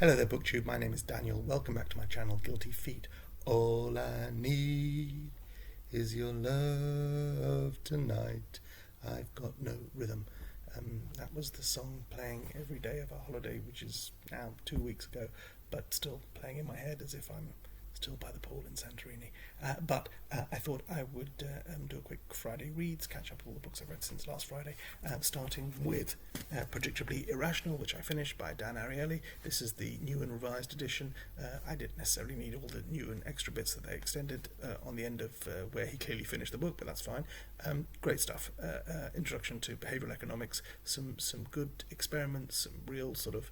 Hello there, BookTube. My name is Daniel. Welcome back to my channel, Guilty Feet. All I need is your love tonight. I've got no rhythm. That was the song playing every day of our holiday, which is now 2 weeks ago, but still playing in my head as if I'm still by the pool in Santorini. But I thought I would do a quick Friday reads, catch up with all the books I've read since last Friday, starting with Predictably Irrational, which I finished, by Dan Ariely. This is the new and revised edition. I didn't necessarily need all the new and extra bits that they extended on the end of where he clearly finished the book, but that's fine. Great stuff. Introduction to behavioural economics, some good experiments, some real sort of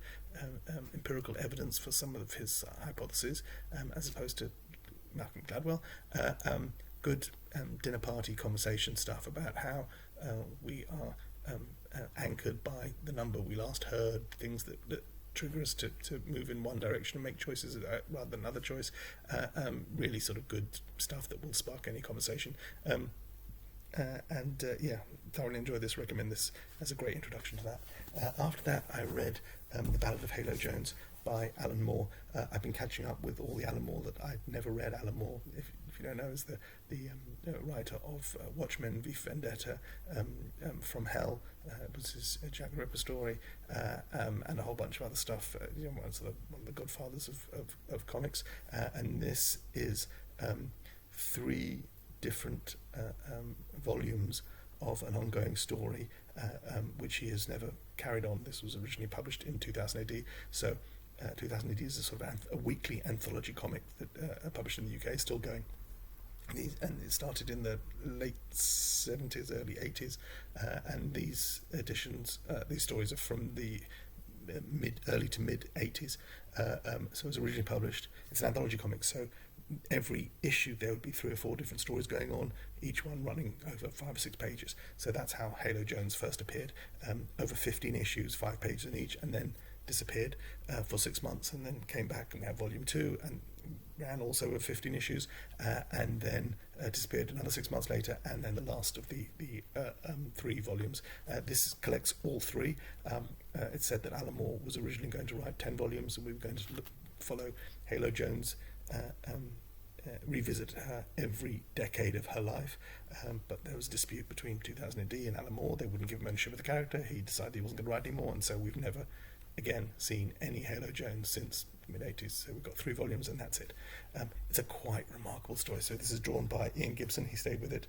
empirical evidence for some of his hypotheses, as opposed to Malcolm Gladwell. Good dinner party conversation stuff about how we are anchored by the number we last heard, things that trigger us to move in one direction and make choices rather than another choice. Really sort of good stuff that will spark any conversation. Thoroughly enjoyed this. Recommend this as a great introduction to that. After that, I read The Ballad of Halo Jones by Alan Moore. I've been catching up with all the Alan Moore that I've never read. Alan Moore, if you don't know, is the writer of Watchmen, V for Vendetta, From Hell, was his Jack the Ripper story, and a whole bunch of other stuff. One of the godfathers of comics. And this is 3 different volumes of an ongoing story, which he has never carried on. This was originally published in 2000 AD, so 2000 AD is a sort of a weekly anthology comic that published in the UK, still going. And it started in the late 70s, early 80s, and these editions, these stories are from the early to mid 80s. So it was originally published. It's an anthology comic, so every issue there would be 3 or 4 different stories going on, each one running over 5 or 6 pages. So that's how Halo Jones first appeared, over 15 issues, 5 pages in each, and then disappeared for 6 months, and then came back, and we had volume 2 and ran also with 15 issues, and then disappeared another 6 months later, and then the last of the 3 volumes. This collects all 3. It's said that Alan Moore was originally going to write 10 volumes, and we were going to follow Halo Jones, revisit her every decade of her life, but there was a dispute between 2000 AD and Alan Moore. They wouldn't give him ownership of the character. He decided he wasn't going to write anymore, and so we've never again seen any Halo Jones since the mid-80s. So we've got 3 volumes, and that's it. It's a quite remarkable story. So this is drawn by Ian Gibson. He stayed with it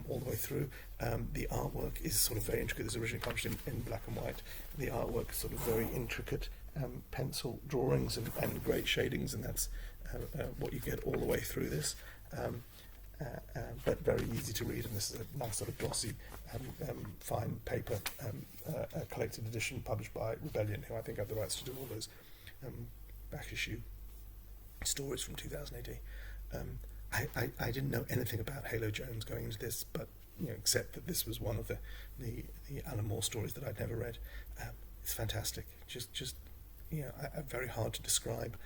all the way through. The artwork is sort of very intricate. This was originally published in black and white. The artwork is sort of very intricate, pencil drawings and great shadings, and that's what you get all the way through this. But very easy to read, and this is a nice sort of glossy, fine paper collected edition published by Rebellion, who I think have the rights to do all those back issue stories from 2000 AD. I didn't know anything about Halo Jones going into this, but except that this was one of the Alan Moore stories that I'd never read. It's fantastic. Just very hard to describe.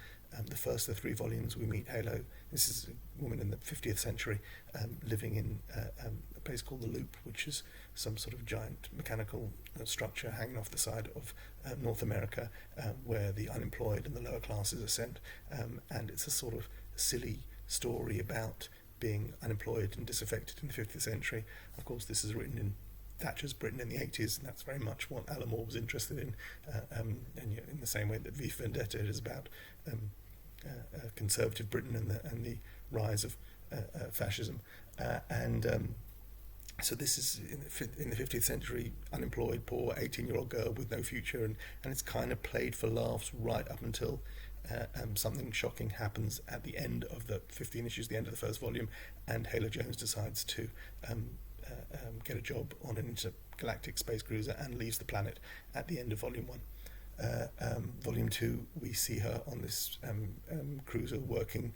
The first of the 3 volumes, we meet Halo. This is a woman in the 50th century living in a place called the Loop, which is some sort of giant mechanical structure hanging off the side of North America, where the unemployed and the lower classes are sent. And it's a sort of silly story about being unemployed and disaffected in the 50th century. Of course, this is written in Thatcher's Britain in the 80s, and that's very much what Alan Moore was interested in, and in the same way that V for Vendetta is about conservative Britain and the rise of fascism, so this is in the 50th century, unemployed, poor 18-year-old girl with no future, and it's kind of played for laughs right up until something shocking happens at the end of the 15 issues, the end of the first volume, and Halo Jones decides to get a job on an intergalactic space cruiser and leaves the planet at the end of volume 1. Volume 2, we see her on this cruiser working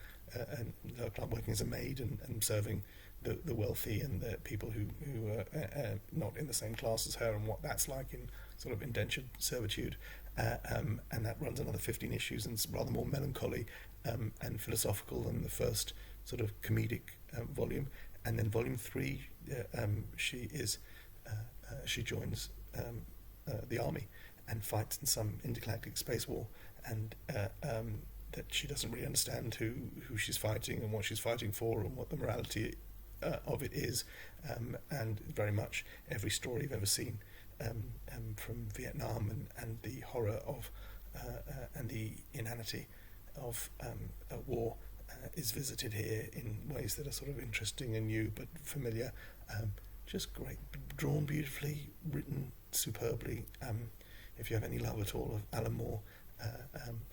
as a maid and serving the wealthy and the people who are not in the same class as her, and what that's like in sort of indentured servitude. And that runs another 15 issues, and it's rather more melancholy and philosophical than the first sort of comedic volume. And then volume 3, she joins the army and fights in some intergalactic space war, and that she doesn't really understand who she's fighting and what she's fighting for and what the morality of it is, and very much every story I've ever seen from Vietnam and the horror of and the inanity of war is visited here in ways that are sort of interesting and new but familiar. Just great, drawn beautifully, written superbly. If you have any love at all of Alan Moore,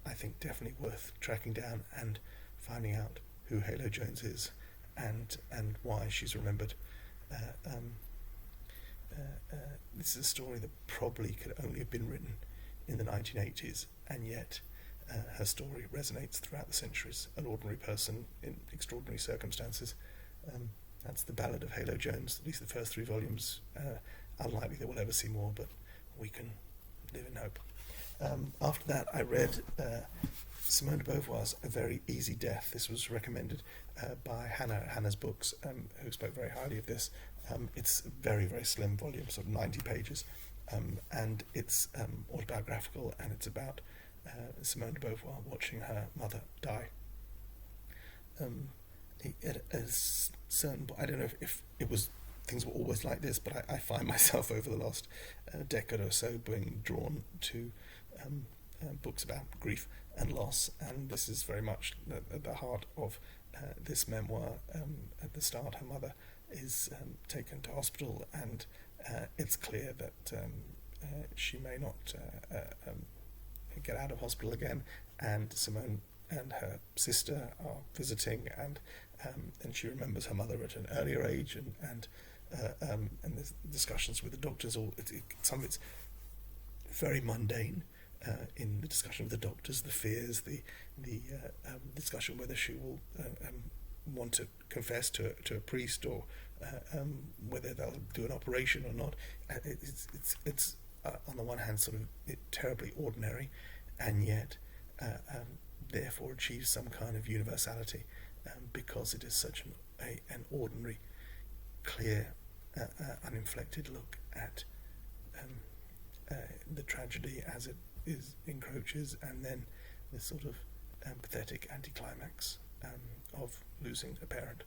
I think definitely worth tracking down and finding out who Halo Jones is and why she's remembered. This is a story that probably could only have been written in the 1980s, and yet her story resonates throughout the centuries. An ordinary person in extraordinary circumstances. That's the Ballad of Halo Jones, at least the first 3 volumes. Unlikely that we'll ever see more, but we can live in hope. After that, I read Simone de Beauvoir's A Very Easy Death. This was recommended by Hannah's Books, who spoke very highly of this. It's a very, very slim volume, sort of 90 pages, and it's autobiographical, and it's about Simone de Beauvoir watching her mother die. At a certain, I don't know if it was things were always like this, but I find myself over the last decade or so being drawn to books about grief and loss, and this is very much at the heart of this memoir. At the start, her mother is taken to hospital, and it's clear that she may not get out of hospital again, and Simone and her sister are visiting, and she remembers her mother at an earlier age, and there's discussions with the doctors. Some of it's very mundane in the discussion with the doctors, the fears, the discussion whether she will want to confess to a priest, or whether they'll do an operation or not. It's on the one hand sort of terribly ordinary, and yet therefore achieves some kind of universality, because it is such an ordinary, clear, uninflected look at the tragedy as it encroaches, and then this sort of pathetic anticlimax of losing a parent.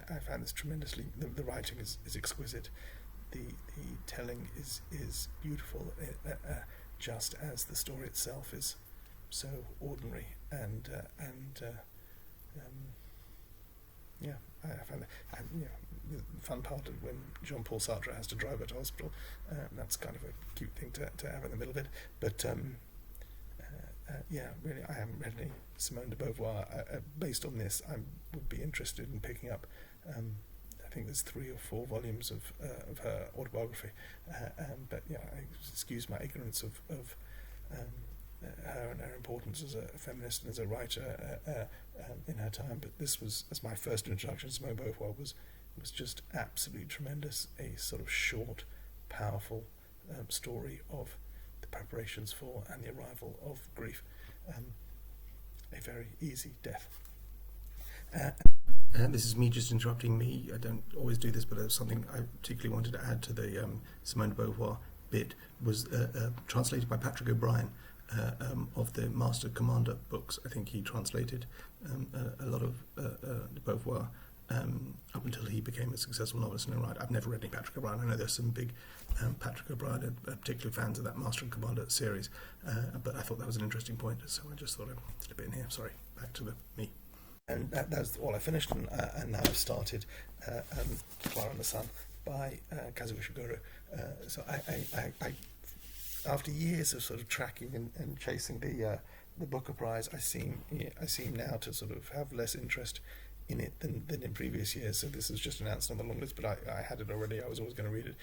I found this tremendously. The writing is exquisite. The telling is beautiful, just as the story itself is so ordinary, and I found that. And, the fun part of when Jean-Paul Sartre has to drive her to hospital, that's kind of a cute thing to have in the middle of it. But really, I haven't read any Simone de Beauvoir. Based on this, I would be interested in picking up. I think there's 3 or 4 volumes of her autobiography. But I excuse my ignorance of her and her importance as a feminist and as a writer in her time. But this was, as my first introduction to Simone de Beauvoir, was just absolutely tremendous. A sort of short, powerful story of the preparations for and the arrival of grief. A Very Easy Death. This is me just interrupting me. I don't always do this, but there's something I particularly wanted to add to the Simone de Beauvoir bit. Was translated by Patrick O'Brien of the Master Commander books. I think he translated a lot of de Beauvoir up until he became a successful novelist in his own right. I've never read any Patrick O'Brien. I know there's some big Patrick O'Brien, particularly fans of that Master and Commander series, but I thought that was an interesting point, so I just thought I'd slip it in here. Sorry, back to me. And that's all I finished, and now I've started Clara and the Sun by Kazuo Ishiguro. So I after years of sort of tracking and chasing the Booker Prize, I seem now to sort of have less interest in it than in previous years. So this is just announced on the long list, but I had it already. I was always going to read it.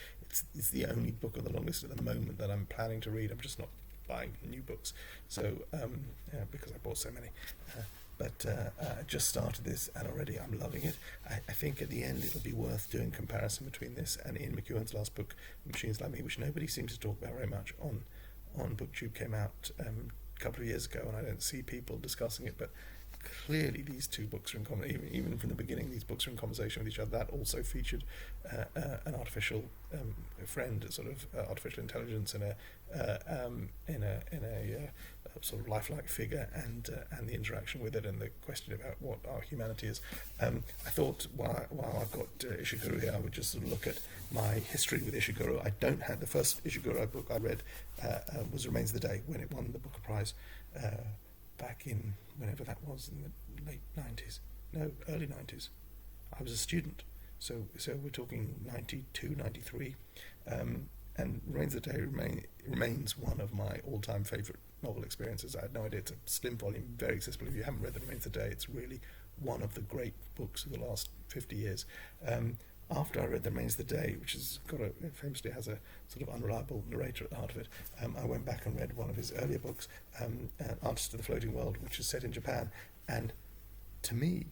It's the only book on the long list at the moment that I'm planning to read. I'm just not buying new books, so because I bought so many. But I just started this, and already I'm loving it. I think at the end it'll be worth doing comparison between this and Ian McEwan's last book, Machines Like Me, which nobody seems to talk about very much on BookTube. Came out a couple of years ago, and I don't see people discussing it, but clearly these two books are in common. Even from the beginning, these books are in conversation with each other. That also featured an artificial friend, a sort of artificial intelligence, in a sort of lifelike figure, and the interaction with it, and the question about what our humanity is. I thought while I've got Ishiguro here, I would just sort of look at my history with Ishiguro. I don't have the first Ishiguro book I read was Remains the Day, when it won the Booker Prize back in whenever that was, in the late 90s, no, early 90s. I was a student, so we're talking 92, 93, and Remains the Day remains one of my all-time favourite novel experiences. I had no idea. It's a slim volume, very accessible. If you haven't read The Remains the Day, it's really one of the great books of the last 50 years. After I read The Remains the Day, which has famously has a sort of unreliable narrator at the heart of it, I went back and read one of his earlier books, Answers to the Floating World, which is set in Japan. And to me,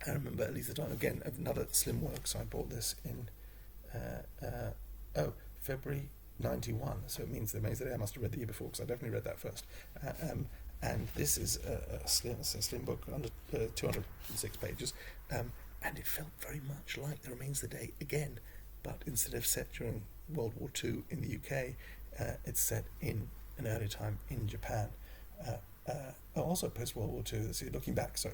I remember at least the time, again, another slim work, so I bought this in February 91, so it means The Remains the Day I must have read the year before, because I definitely read that first. And this is a slim book, under 206 pages, and it felt very much like The Remains the Day again, but instead of set during World War II in the UK, it's set in an earlier time in Japan. Also post-World War II, so looking back to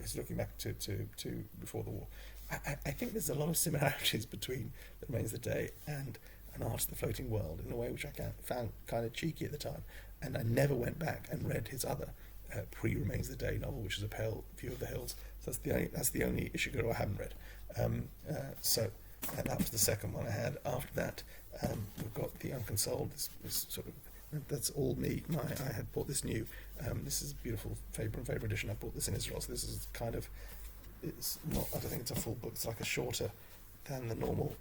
before the war. I think there's a lot of similarities between The Remains the Day and An Art of the Floating World, in a way which I found kind of cheeky at the time, and I never went back and read his other pre-Remains the Day novel, which is A Pale View of the Hills. So that's the only Ishiguro I haven't read. So that was the second one I had. After that, we've got The Unconsoled. This sort of, that's all me. I had bought this new. This is a beautiful Faber and Faber edition. I bought this in Israel. So this is kind of, it's not, I don't think it's a full book. It's like a shorter than the normal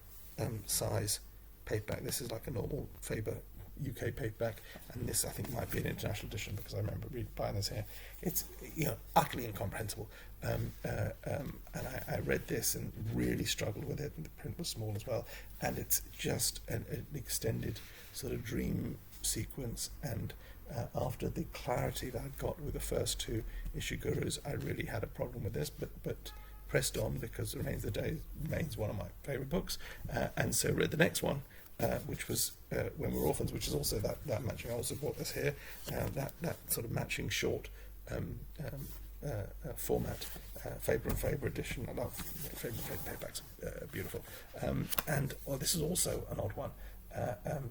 size paperback. This is like a normal Faber UK paperback, and this I think might be an international edition, because I remember buying this here. It's utterly incomprehensible, and I read this and really struggled with it, and the print was small as well, and it's just an extended sort of dream sequence, and after the clarity that I got with the first two Ishiguros, I really had a problem with this, but pressed on, because Remains the Day remains one of my favourite books, and so read the next one, which was When We're Orphans, which is also that matching. I also bought this here, that sort of matching short format, Faber and Faber edition. I love Faber and Faber paperbacks, beautiful. And this is also an odd one.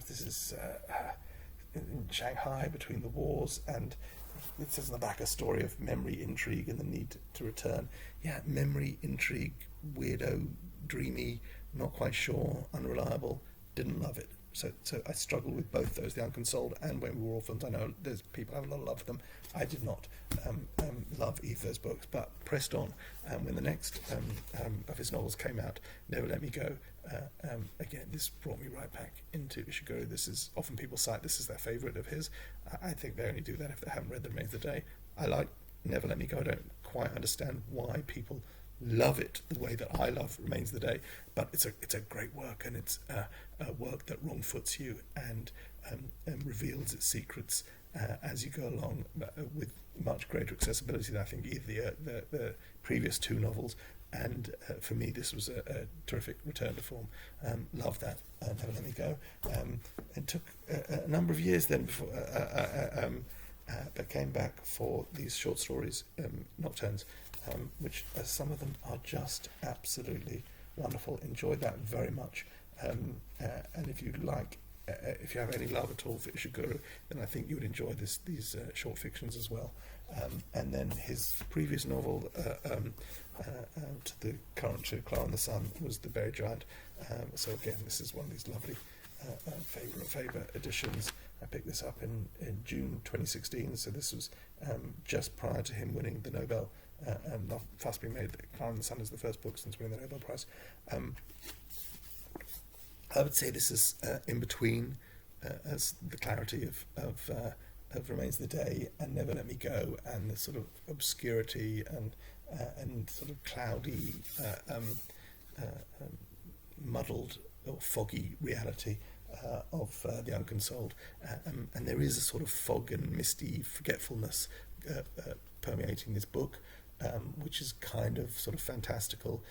This is in Shanghai between the wars, and it says in the back a story of memory, intrigue, and the need to return. Yeah, memory, intrigue, weirdo, dreamy, not quite sure, unreliable. Didn't love it. So I struggled with both those, The Unconsoled and When We Were Orphans. I know there's people have a lot of love for them. I did not love either of those books, but pressed on. When the next of his novels came out, Never Let Me Go, again, this brought me right back into Ishiguro. This is, often people cite this as their favourite of his. I think they only do that if they haven't read The Remains of the Day. I like Never Let Me Go. I don't quite understand why people love it the way that I love Remains of the Day, but it's a great work, and it's a work that wrong-foots you and reveals its secrets as you go along, with much greater accessibility than I think either the previous two novels. And for me, this was a terrific return to form. Love that. Never Let Me Go. It took a number of years then before, but came back for these short stories, Nocturnes, which some of them are just absolutely wonderful. Enjoyed that very much. And if you like, if you have any love at all for Ishiguro, then I think you would enjoy these short fictions as well. And then his previous novel, to the current to Clara and the Sun, was The Buried Giant. So again, this is one of these lovely Faber and Faber editions. I picked this up in June 2016, so this was just prior to him winning the Nobel. And not fast being made that Clara and the Sun is the first book since winning the Nobel Prize. I would say this is in between as the clarity of Remains of the Day and Never Let Me Go, and the sort of obscurity and sort of cloudy, muddled or foggy reality of The Unconsoled. And there is a sort of fog and misty forgetfulness permeating this book. which is kind of sort of fantastical,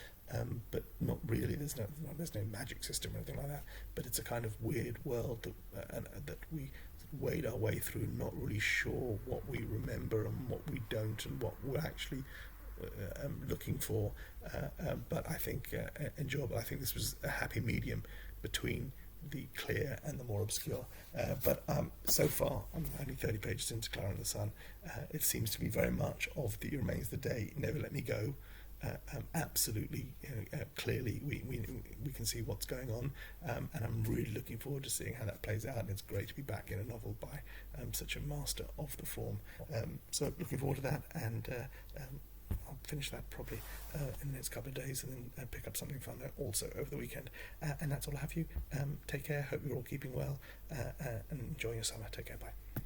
but not really. There's no magic system or anything like that. But it's a kind of weird world that we wade our way through, not really sure what we remember and what we don't, and what we're actually looking for. But I think enjoyable. I think this was a happy medium between the clear and the more obscure. But so far, I'm only 30 pages into Clara and the Sun. It seems to be very much of the Remains the Day, Never Let Me Go. Absolutely, clearly, we can see what's going on, and I'm really looking forward to seeing how that plays out. And it's great to be back in a novel by such a master of the form. So looking forward to that, and I'll finish that probably in the next couple of days, and then pick up something fun there also over the weekend. And that's all I have for you. Take care. Hope you're all keeping well, and enjoying your summer. Take care. Bye.